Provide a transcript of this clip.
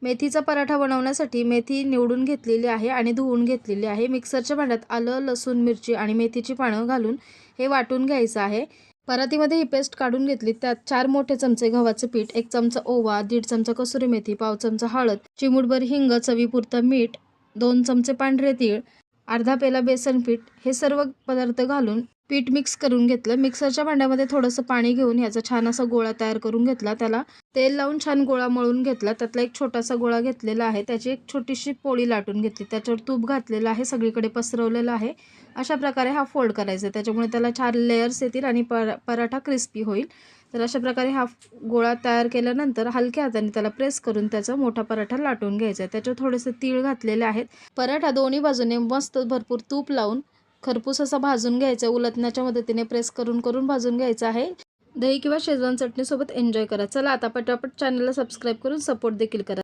मेथीचा पराठा बनवण्यासाठी मेथी निवडून घेतलेली आहे आणि धुवून घेतलेली आहे। मिक्सरच्या भांड्यात आलं, लसूण, मिरची आणि मेथीची पानं घालून हे वाटून घ्यायचं आहे। परातीमध्ये ही पेस्ट काढून घेतली। त्यात 4 मोठे चमचे गव्हाचे पीठ, 1 चमचा ओवा, 1.5 चमचा कसुरी मेथी, पाव चमचा हळद, चिमूटभर हिंग, चवीपुरतं मीठ, 2 चमचे पांढरे तीळ, अर्धा पेला बेसन पीठ हे सर्व पदार्थ घालून पीठ मिक्स करून घेतलं। मिक्सरच्या भांड्यामध्ये थोडंसं पाणी घेऊन याचा छान असा गोळा तयार करून घेतला। त्याला तेल लावून छान गोळा मळून घेतला। त्यातला एक छोटासा गोळा घेतलेला आहे, त्याची एक छोटीशी पोळी लाटून घेतली, त्याच्यावर तूप घातलेलं आहे, सगळीकडे पसरवलेलं आहे। अशा प्रकारे हा फोल्ड करायचा, त्याच्यामुळे त्याला 4 लेयर्स येतील आणि पराठा क्रिस्पी होईल। तर अशा प्रकारे हा गोळा तयार केल्यानंतर हलक्या हाताने त्याला प्रेस करून त्याचा मोठा पराठा लाटून घ्यायचा आहे। त्याच्यावर थोडेसे तीळ घातलेले आहेत। पराठा दोन्ही बाजूने मस्त भरपूर तूप लावून खरपूस असा भाजून घ्यायचा, उलटण्याच्या मदतीने प्रेस करून भाजून घ्यायचा आहे। दही किंवा शेजवान चटणी सोबत एन्जॉय करा। चला आता पटापट चॅनलला सबस्क्राईब करून सपोर्ट देखील करा।